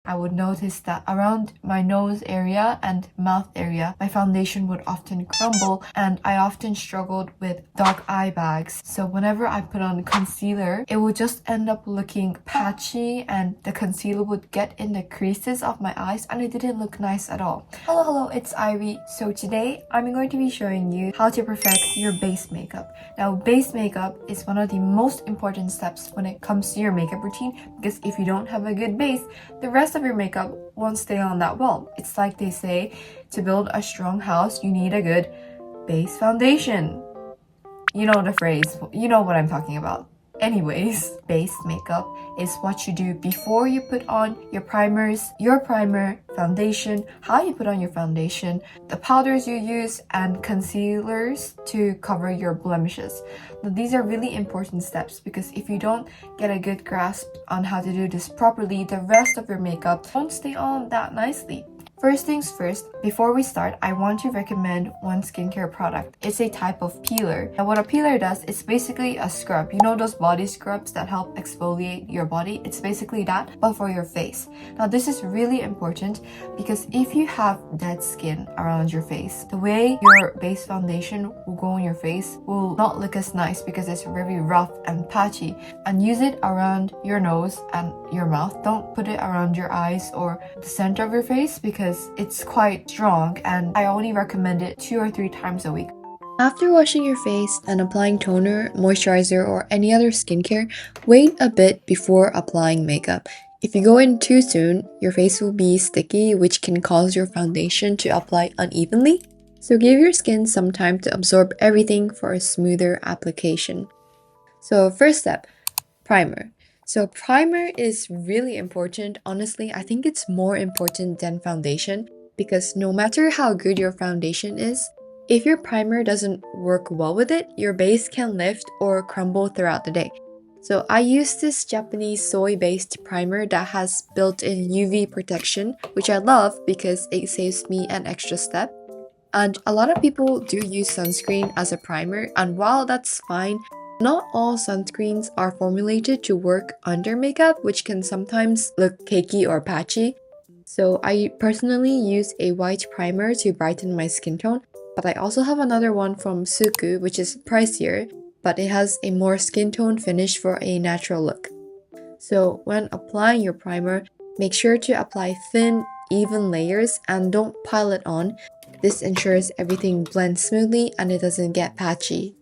I would notice that around my nose area and mouth area, my foundation would often crumble and I often struggled with dark eye bags. So whenever I put on concealer, it would just end up looking patchy and the concealer would get in the creases of my eyes and it didn't look nice at all. Hello, it's Ivy. So today I'm going to be showing you how to perfect your base makeup. Now, base makeup is one of the most important steps when it comes to your makeup routine because if you don't have a good base, the rest of your makeup won't stay on that well. It's like they say, to build a strong house, you need a good base foundation. You know the phrase, you know what I'm talking about. Anyways, base makeup is what you do before you put on your primers, your primer, foundation, how you put on your foundation, the powders you use, and concealers to cover your blemishes. Now, these are really important steps because if you don't get a good grasp on how to do this properly, the rest of your makeup won't stay on that nicely. First things first, before we start, I want to recommend one skincare product. It's a type of peeler. And what a peeler does, it's basically a scrub. You know those body scrubs that help exfoliate your body? It's basically that, but for your face. Now this is really important because if you have dead skin around your face, the way your base foundation will go on your face will not look as nice because it's very rough and patchy. And use it around your nose and your mouth. Don't put it around your eyes or the center of your face because it's quite strong and I only recommend it 2 or 3 times a week. After washing your face and applying toner, moisturizer, or any other skincare, wait a bit before applying makeup. If you go in too soon, your face will be sticky, which can cause your foundation to apply unevenly. So give your skin some time to absorb everything for a smoother application. So first step, primer. So primer is really important. Honestly, I think it's more important than foundation because no matter how good your foundation is, if your primer doesn't work well with it, your base can lift or crumble throughout the day. So I use this Japanese soy-based primer that has built-in UV protection, which I love because it saves me an extra step. And a lot of people do use sunscreen as a primer, and while that's fine, not all sunscreens are formulated to work under makeup, which can sometimes look cakey or patchy. So I personally use a white primer to brighten my skin tone, but I also have another one from Suku, which is pricier, but it has a more skin tone finish for a natural look. So when applying your primer, make sure to apply thin, even layers and don't pile it on. This ensures everything blends smoothly and it doesn't get patchy.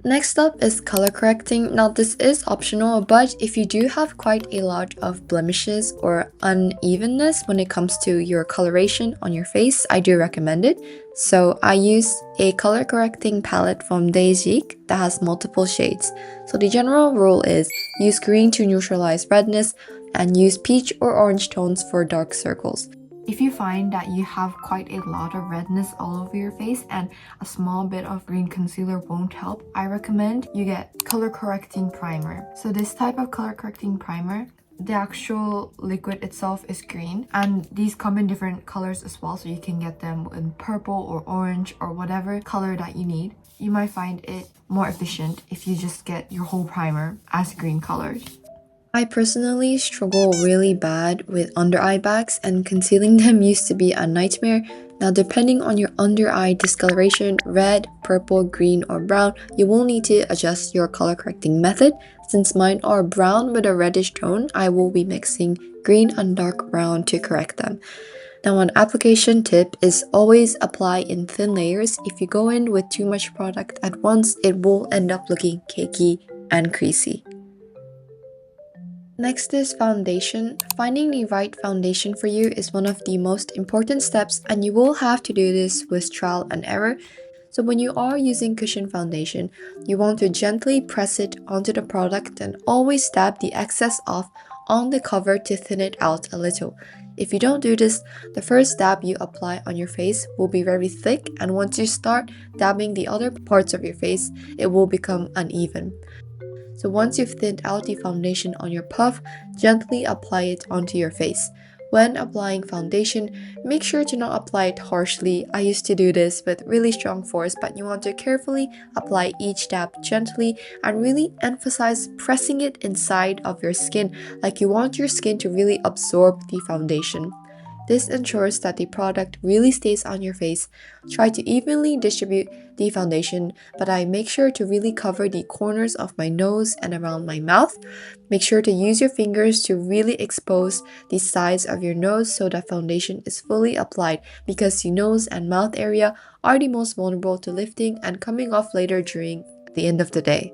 Next up is color correcting. Now this is optional, but if you do have quite a lot of blemishes or unevenness when it comes to your coloration on your face, I do recommend it. So I use a color correcting palette from Dejik that has multiple shades. So the general rule is use green to neutralize redness and use peach or orange tones for dark circles. If you find that you have quite a lot of redness all over your face and a small bit of green concealer won't help, I recommend you get color correcting primer. So this type of color correcting primer, the actual liquid itself is green and these come in different colors as well, so you can get them in purple or orange or whatever color that you need. You might find it more efficient if you just get your whole primer as green colored. I personally struggle really bad with under eye bags and concealing them used to be a nightmare. Now depending on your under eye discoloration, red, purple, green, or brown, you will need to adjust your color correcting method. Since mine are brown with a reddish tone, I will be mixing green and dark brown to correct them. Now an application tip is always apply in thin layers. If you go in with too much product at once, it will end up looking cakey and creasy. Next is foundation. Finding the right foundation for you is one of the most important steps and you will have to do this with trial and error. So when you are using cushion foundation, you want to gently press it onto the product and always dab the excess off on the cover to thin it out a little. If you don't do this, the first dab you apply on your face will be very thick, and once you start dabbing the other parts of your face, it will become uneven. So once you've thinned out the foundation on your puff, gently apply it onto your face. When applying foundation, make sure to not apply it harshly. I used to do this with really strong force, but you want to carefully apply each dab gently and really emphasize pressing it inside of your skin, like you want your skin to really absorb the foundation. This ensures that the product really stays on your face. Try to evenly distribute the foundation, but I make sure to really cover the corners of my nose and around my mouth. Make sure to use your fingers to really expose the sides of your nose so that foundation is fully applied, because the nose and mouth area are the most vulnerable to lifting and coming off later during the end of the day.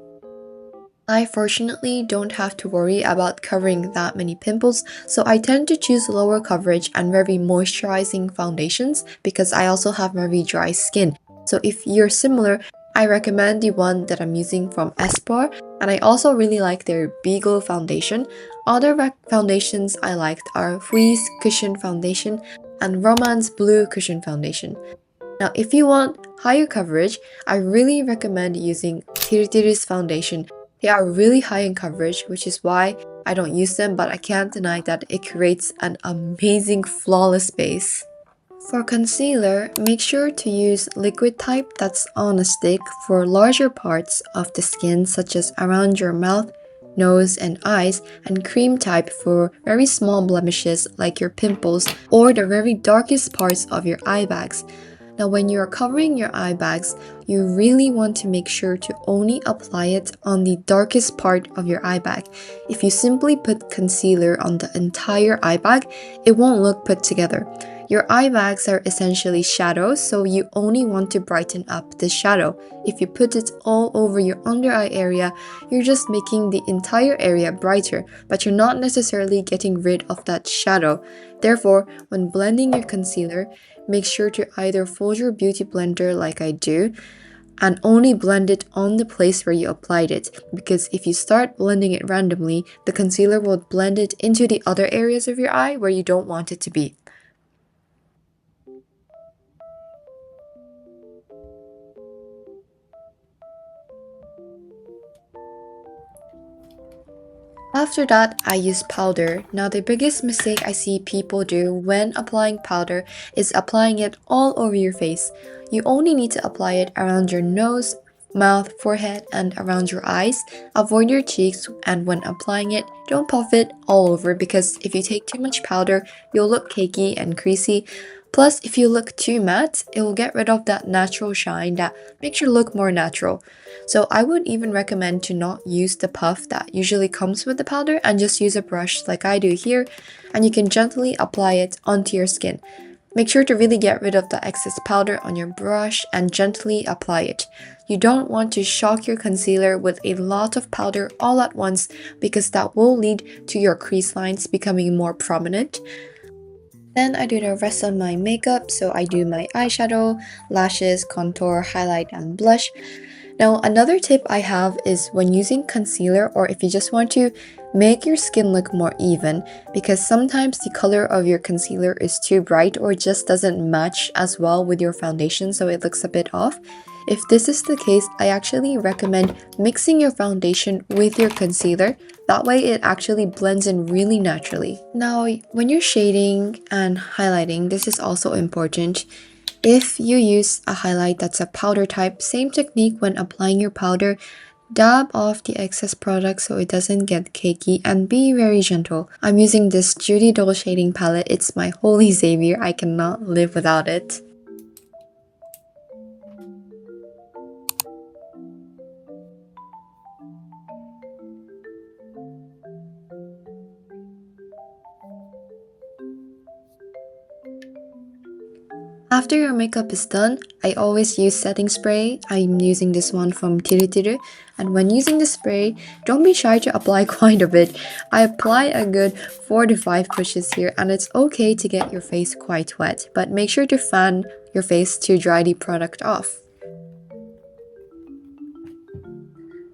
I fortunately don't have to worry about covering that many pimples, so I tend to choose lower coverage and very moisturizing foundations because I also have very dry skin. So if you're similar, I recommend the one that I'm using from Espar, and I also really like their Beagle foundation. Other foundations I liked are Hui's Cushion Foundation and Romance Blue Cushion Foundation. Now, if you want higher coverage, I really recommend using Tirtiri's foundation. They are really high in coverage, which is why I don't use them, but I can't deny that it creates an amazing flawless base. For concealer, make sure to use liquid type that's on a stick for larger parts of the skin, such as around your mouth, nose, and eyes, and cream type for very small blemishes like your pimples or the very darkest parts of your eye bags. Now, when you're covering your eye bags, you really want to make sure to only apply it on the darkest part of your eye bag. If you simply put concealer on the entire eye bag, it won't look put together. Your eye bags are essentially shadows, so you only want to brighten up the shadow. If you put it all over your under eye area, you're just making the entire area brighter, but you're not necessarily getting rid of that shadow. Therefore, when blending your concealer, make sure to either fold your beauty blender like I do and only blend it on the place where you applied it, because if you start blending it randomly, the concealer will blend it into the other areas of your eye where you don't want it to be. After that, I use powder. Now, the biggest mistake I see people do when applying powder is applying it all over your face. You only need to apply it around your nose, mouth, forehead, and around your eyes. Avoid your cheeks, and when applying it, don't puff it all over, because if you take too much powder, you'll look cakey and creasy. Plus, if you look too matte, it will get rid of that natural shine that makes your look more natural. So I would even recommend to not use the puff that usually comes with the powder and just use a brush like I do here, and you can gently apply it onto your skin. Make sure to really get rid of the excess powder on your brush and gently apply it. You don't want to shock your concealer with a lot of powder all at once, because that will lead to your crease lines becoming more prominent. Then I do the rest of my makeup, so I do my eyeshadow, lashes, contour, highlight, and blush. Now, another tip I have is when using concealer, or if you just want to make your skin look more even, because sometimes the color of your concealer is too bright or just doesn't match as well with your foundation, so it looks a bit off. If this is the case, I actually recommend mixing your foundation with your concealer. That way it actually blends in really naturally. Now, when you're shading and highlighting, this is also important. If you use a highlight that's a powder type, same technique when applying your powder. Dab off the excess product so it doesn't get cakey, and be very gentle. I'm using this Judy Doll shading palette. It's my holy savior. I cannot live without it. After your makeup is done, I always use setting spray. I'm using this one from Tiru, and when using the spray, don't be shy to apply quite a bit. I apply a good 4 to 5 pushes here, and it's okay to get your face quite wet, but make sure to fan your face to dry the product off.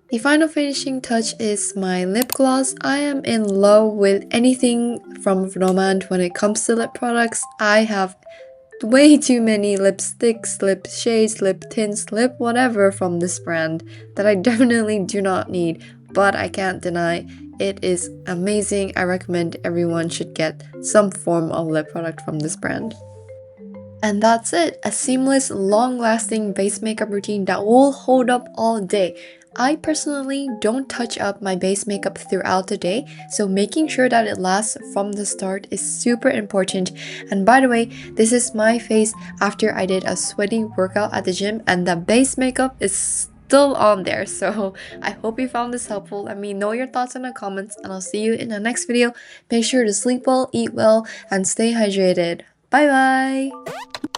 The final finishing touch is my lip gloss. I am in love with anything from Romand when it comes to lip products. I have way too many lipsticks, lip shades, lip tints, lip whatever from this brand that I definitely do not need, but I can't deny It is amazing. I recommend everyone should get some form of lip product from this brand. And that's it, a seamless, long-lasting base makeup routine that will hold up all day. I personally don't touch up my base makeup throughout the day, so making sure that it lasts from the start is super important. And by the way, this is my face after I did a sweaty workout at the gym, and the base makeup is still on there. So I hope you found this helpful. Let me know your thoughts in the comments, and I'll see you in the next video. Make sure to sleep well, eat well, and stay hydrated. Bye bye!